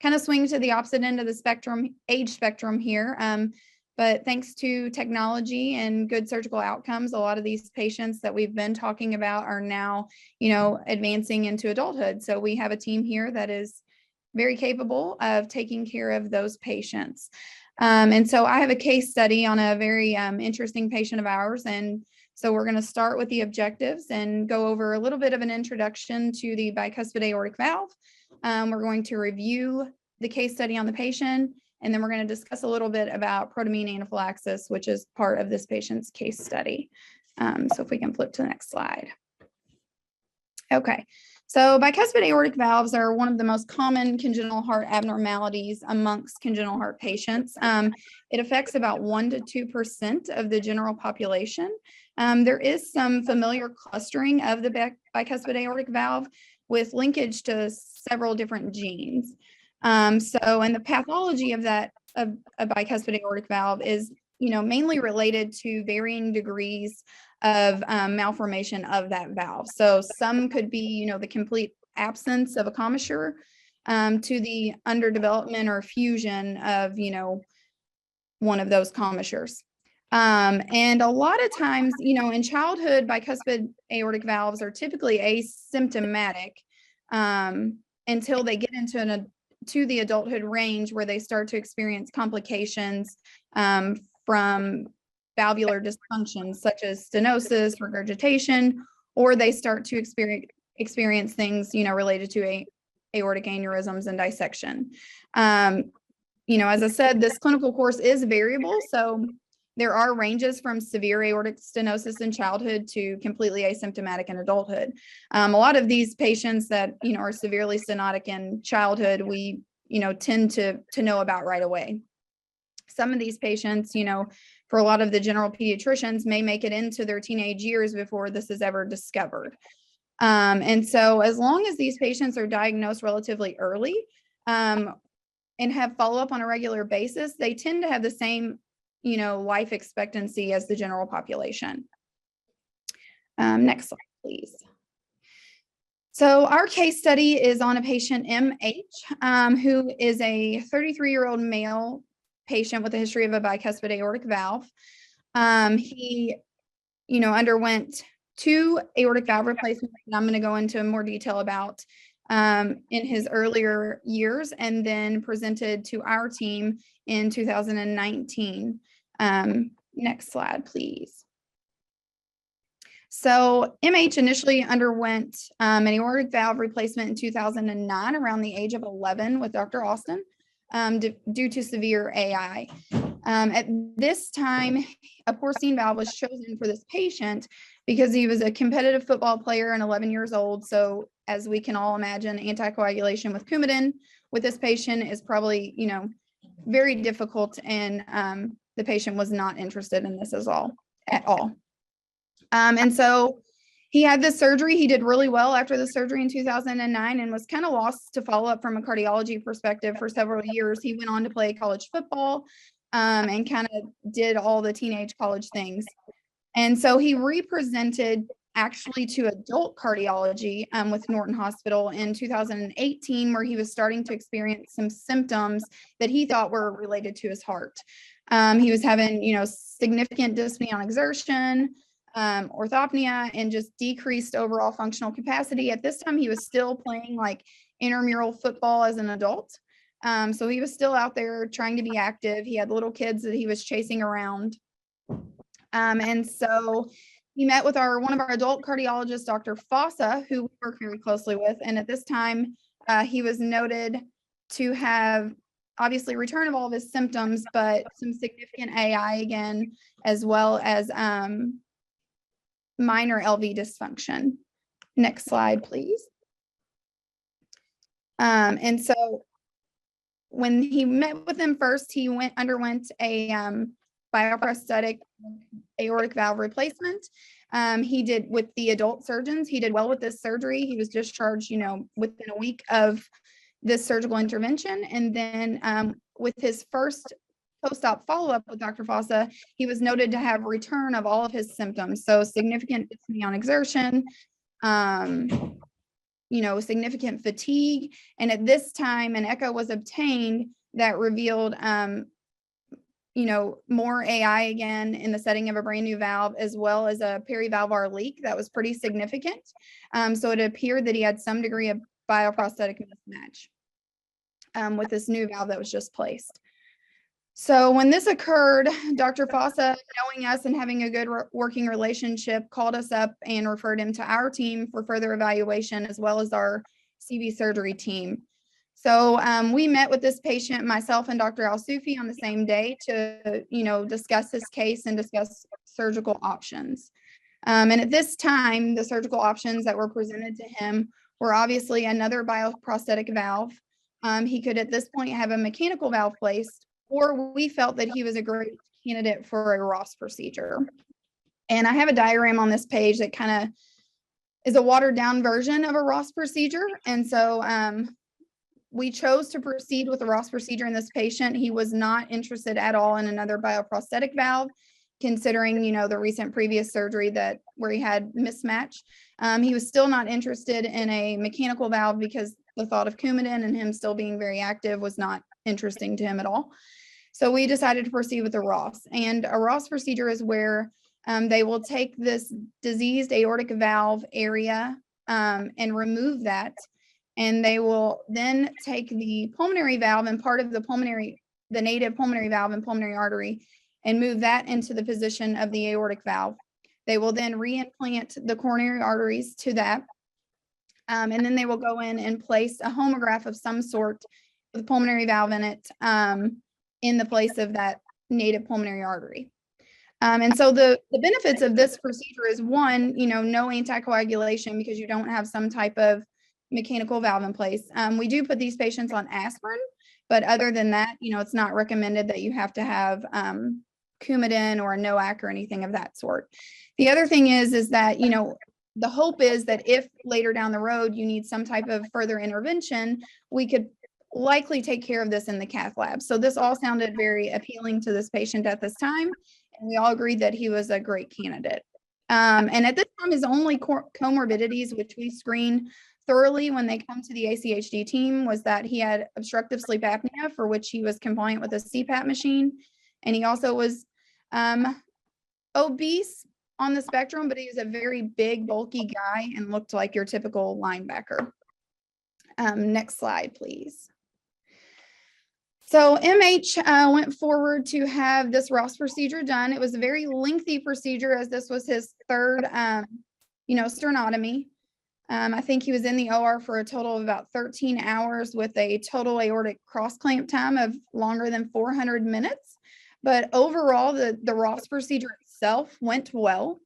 kind of swing to the opposite end of the spectrum, age spectrum here. But thanks to technology and good surgical outcomes, a lot of these patients that we've been talking about are now, advancing into adulthood. So we have a team here that is very capable of taking care of those patients. And so I have a case study on a very interesting patient of ours. And so we're going to start with the objectives and go over a little bit of an introduction to the bicuspid aortic valve. We're going to review the case study on the patient, and then we're going to discuss a little bit about protamine anaphylaxis, which is part of this patient's case study. So if we can flip to the next slide. Okay, so bicuspid aortic valves are one of the most common congenital heart abnormalities amongst congenital heart patients. It affects about 1% to 2% of the general population. There is some familiar clustering of the bicuspid aortic valve with linkage to several different genes. And the pathology of a bicuspid aortic valve is, mainly related to varying degrees of malformation of that valve. So some could be, the complete absence of a commissure to the underdevelopment or fusion of, one of those commissures. And a lot of times, in childhood, bicuspid aortic valves are typically asymptomatic until they get into to the adulthood range, where they start to experience complications from valvular dysfunctions such as stenosis, regurgitation, or they start to experience things, related to aortic aneurysms and dissection. As I said, this clinical course is variable, so there are ranges from severe aortic stenosis in childhood to completely asymptomatic in adulthood. A lot of these patients that, are severely stenotic in childhood, we, tend to know about right away. Some of these patients, for a lot of the general pediatricians, may make it into their teenage years before this is ever discovered. And so as long as these patients are diagnosed relatively early and have follow-up on a regular basis, they tend to have the same life expectancy as the general population. Next slide, please. So our case study is on a patient, MH, who is a 33-year-old male patient with a history of a bicuspid aortic valve. He, underwent 2 aortic valve replacements that I'm going to go into more detail about in his earlier years, and then presented to our team in 2019. Next slide, please. So MH initially underwent an aortic valve replacement in 2009 around the age of 11 with Dr. Austin due to severe AI. At this time, a porcine valve was chosen for this patient because he was a competitive football player and 11 years old. So as we can all imagine, anticoagulation with Coumadin with this patient is probably, very difficult, and the patient was not interested in this at all. And so he had this surgery. He did really well after the surgery in 2009 and was kind of lost to follow up from a cardiology perspective for several years. He went on to play college football and kind of did all the teenage college things. And so he represented actually to adult cardiology with Norton Hospital in 2018, where he was starting to experience some symptoms that he thought were related to his heart. He was having, significant dyspnea on exertion, orthopnea, and just decreased overall functional capacity. At this time, he was still playing like intramural football as an adult. So he was still out there trying to be active. He had little kids that he was chasing around. And so he met with one of our adult cardiologists, Dr. Fossa, who we work very closely with. And at this time, he was noted to have obviously return of all of his symptoms, but some significant AI again, as well as minor LV dysfunction. Next slide, please. And so when he met with him first, he underwent a bioprosthetic aortic valve replacement. He did with the adult surgeons. He did well with this surgery. He was discharged, within a week of this surgical intervention. And then with his first post-op follow-up with Dr. Fossa, he was noted to have return of all of his symptoms. So significant dyspnea on exertion, significant fatigue. And at this time, an echo was obtained that revealed, more AI again in the setting of a brand new valve, as well as a perivalvular leak that was pretty significant. So it appeared that he had some degree of bioprosthetic mismatch with this new valve that was just placed. So when this occurred, Dr. Fossa, knowing us and having a good working relationship, called us up and referred him to our team for further evaluation, as well as our CV surgery team. So we met with this patient, myself and Dr. Al-Sufi, on the same day to, discuss his case and discuss surgical options. And at this time, the surgical options that were presented to him were obviously another bioprosthetic valve. He could at this point have a mechanical valve placed, or we felt that he was a great candidate for a Ross procedure. And I have a diagram on this page that kind of is a watered down version of a Ross procedure. And so we chose to proceed with the Ross procedure in this patient. He was not interested at all in another bioprosthetic valve, considering, the recent previous surgery where he had mismatch. He was still not interested in a mechanical valve because the thought of Coumadin and him still being very active was not interesting to him at all. So we decided to proceed with a Ross. And a Ross procedure is where they will take this diseased aortic valve area and remove that. And they will then take the pulmonary valve and part of the native pulmonary valve and pulmonary artery and move that into the position of the aortic valve. They will then reimplant the coronary arteries to that. And then they will go in and place a homograph of some sort with a pulmonary valve in it in the place of that native pulmonary artery. And so the benefits of this procedure is, one, no anticoagulation because you don't have some type of mechanical valve in place. We do put these patients on aspirin, but other than that, it's not recommended that you have to have Coumadin or a NOAC or anything of that sort. The other thing is that, the hope is that if later down the road you need some type of further intervention, we could likely take care of this in the cath lab. So this all sounded very appealing to this patient at this time, and we all agreed that he was a great candidate. And at this time, his only comorbidities, which we screen thoroughly when they come to the ACHD team, was that he had obstructive sleep apnea, for which he was compliant with a CPAP machine. And he also was obese on the spectrum, but he was a very big, bulky guy and looked like your typical linebacker. Next slide, please. So MH went forward to have this Ross procedure done. It was a very lengthy procedure, as this was his third, sternotomy. I think he was in the OR for a total of about 13 hours with a total aortic cross clamp time of longer than 400 minutes. But overall, the Ross procedure itself went well.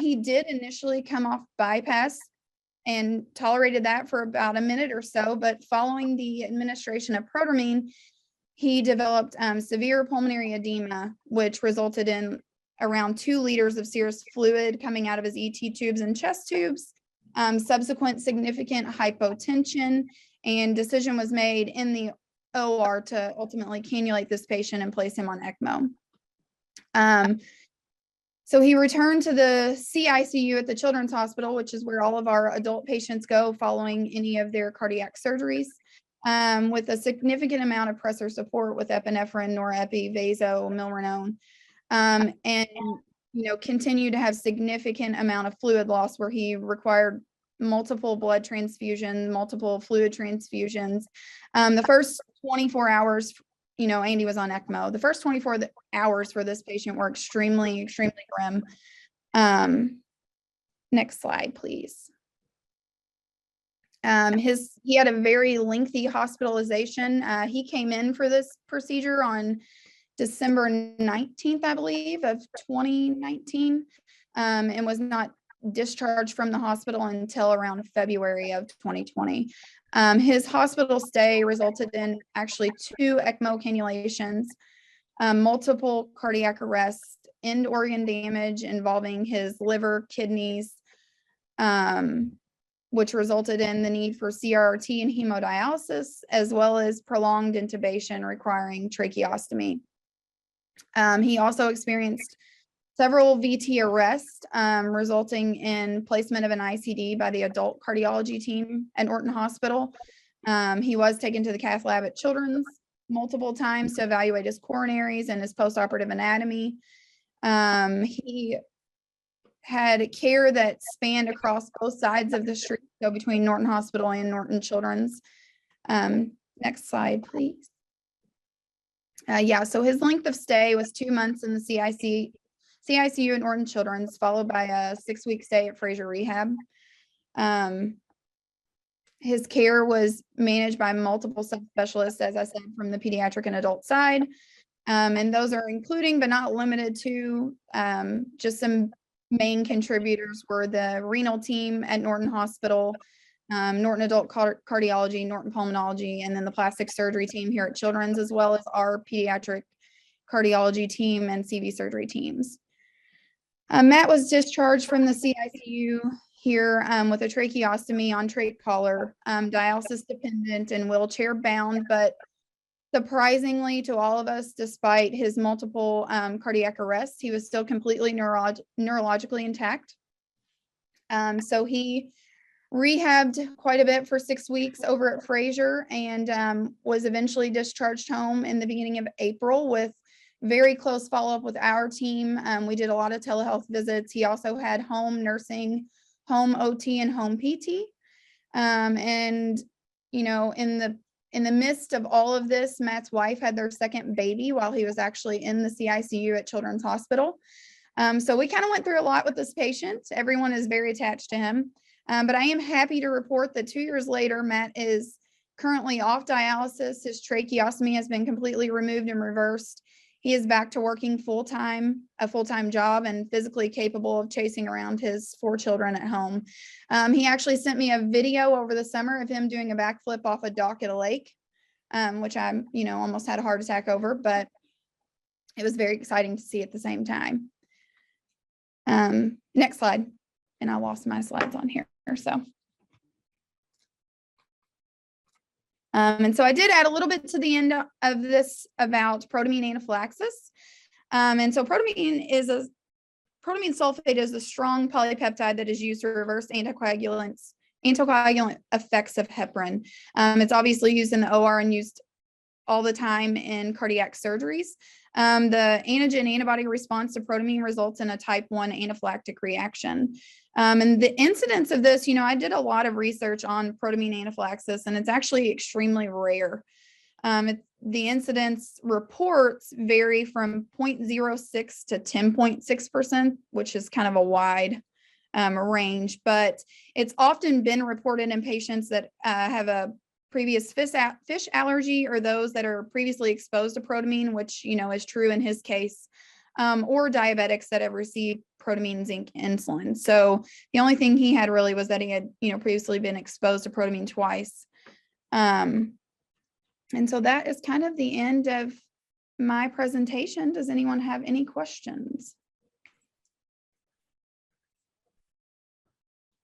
He did initially come off bypass and tolerated that for about a minute or so, but following the administration of Protamine, he developed severe pulmonary edema, which resulted in around 2 liters of serous fluid coming out of his ET tubes and chest tubes. Subsequent significant hypotension, and decision was made in the OR to ultimately cannulate this patient and place him on ECMO. So he returned to the CICU at the Children's Hospital, which is where all of our adult patients go following any of their cardiac surgeries, with a significant amount of pressor support with epinephrine, norepi, vaso, milrinone, and continue to have significant amount of fluid loss where he required multiple blood transfusions, multiple fluid transfusions. The first 24 hours, Andy was on ECMO. The first 24 hours for this patient were extremely, extremely grim. Next slide, please. He had a very lengthy hospitalization. He came in for this procedure on December 19th, I believe, of 2019, and was not discharged from the hospital until around February of 2020. His hospital stay resulted in actually 2 ECMO cannulations, multiple cardiac arrests, end organ damage involving his liver, kidneys, which resulted in the need for CRRT and hemodialysis, as well as prolonged intubation requiring tracheostomy. He also experienced several VT arrests, resulting in placement of an ICD by the adult cardiology team at Norton Hospital. He was taken to the cath lab at Children's multiple times to evaluate his coronaries and his postoperative anatomy. He had care that spanned across both sides of the street, so between Norton Hospital and Norton Children's. Next slide, please. Yeah, so his length of stay was 2 months in the CICU at Norton Children's, followed by a 6-week stay at Fraser Rehab. His care was managed by multiple subspecialists, as I said, from the pediatric and adult side. And those are including, but not limited to, just some main contributors were the renal team at Norton Hospital, Norton Adult Cardiology, Norton Pulmonology, and then the plastic surgery team here at Children's, as well as our pediatric cardiology team and CV surgery teams. Matt was discharged from the CICU here with a tracheostomy on trach collar, dialysis dependent and wheelchair bound, but surprisingly to all of us, despite his multiple cardiac arrests, he was still completely neurologically intact. So he rehabbed quite a bit for 6 weeks over at Fraser and was eventually discharged home in the beginning of April with very close follow-up with our team. We did a lot of telehealth visits. He also had home nursing, home OT, and home PT. And, you know, in the midst of all of this, Matt's wife had their second baby while he was actually in the CICU at Children's Hospital. So we kind of went through a lot with this patient. Everyone is very attached to him. But I am happy to report that 2 years later, Matt is currently off dialysis. His tracheostomy has been completely removed and reversed. He is back to working a full-time job, and physically capable of chasing around his 4 children at home. He actually sent me a video over the summer of him doing a backflip off a dock at a lake, which I, almost had a heart attack over, but it was very exciting to see at the same time. Next slide. And I lost my slides on here. And so I did add a little bit to the end of this about protamine anaphylaxis. And so protamine sulfate is a strong polypeptide that is used to reverse anticoagulant effects of heparin. It's obviously used in the OR and used all the time in cardiac surgeries. The antigen antibody response to protamine results in a type 1 anaphylactic reaction. And the incidence of this, I did a lot of research on protamine anaphylaxis, and it's actually extremely rare. The incidence reports vary from 0.06 to 10.6%, which is kind of a wide range, but it's often been reported in patients that have a previous fish allergy, or those that are previously exposed to protamine, which, is true in his case, or diabetics that have received protamine, zinc, insulin. So the only thing he had really was that he had, previously been exposed to protamine twice. And so that is kind of the end of my presentation. Does anyone have any questions?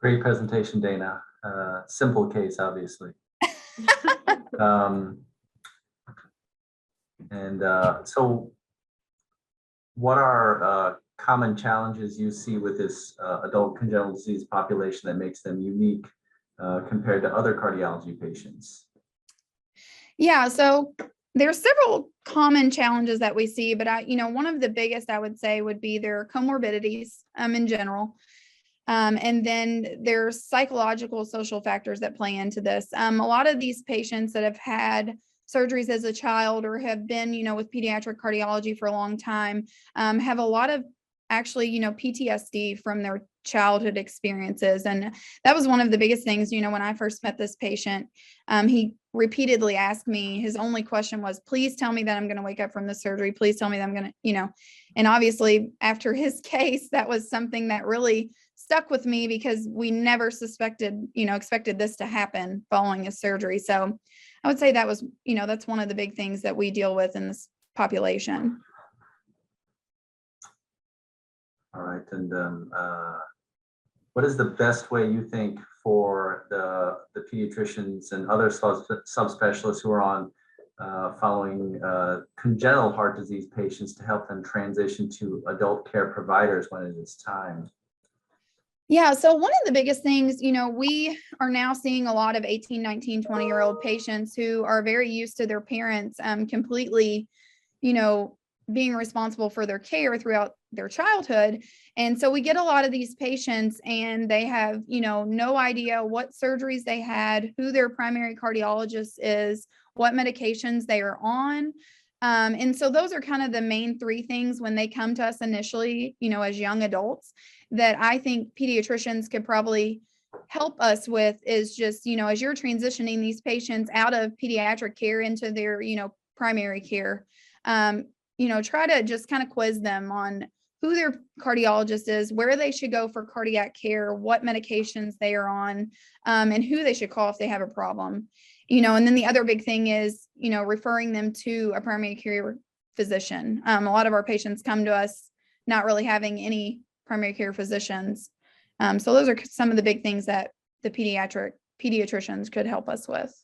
Great presentation, Dana. Simple case, obviously. So what are common challenges you see with this adult congenital disease population that makes them unique compared to other cardiology patients? Yeah, so there's several common challenges that we see, but one of the biggest I would say would be their comorbidities in general. And then there's psychological, social factors that play into this. A lot of these patients that have had surgeries as a child or have been, with pediatric cardiology for a long time, have a lot of actually, PTSD from their childhood experiences. And that was one of the biggest things, when I first met this patient, he repeatedly asked me, his only question was, please tell me that I'm going to wake up from the surgery. Please tell me that I'm going to, and obviously after his case, that was something that really stuck with me because we never expected this to happen following his surgery. So I would say that was, that's one of the big things that we deal with in this population. All right. And what is the best way you think for the pediatricians and other subspecialists who are on following congenital heart disease patients to help them transition to adult care providers when it is time? Yeah, so one of the biggest things, we are now seeing a lot of 18, 19, 20-year-old patients who are very used to their parents completely, being responsible for their care throughout their childhood. And so we get a lot of these patients and they have, no idea what surgeries they had, who their primary cardiologist is, what medications they are on. And so those are kind of the main three things when they come to us initially, as young adults, that I think pediatricians could probably help us with is just, as you're transitioning these patients out of pediatric care into their, primary care, try to just kind of quiz them on who their cardiologist is, where they should go for cardiac care, what medications they are on, and who they should call if they have a problem. And then the other big thing is, referring them to a primary care physician. A lot of our patients come to us not really having any primary care physicians. So those are some of the big things that the pediatricians could help us with.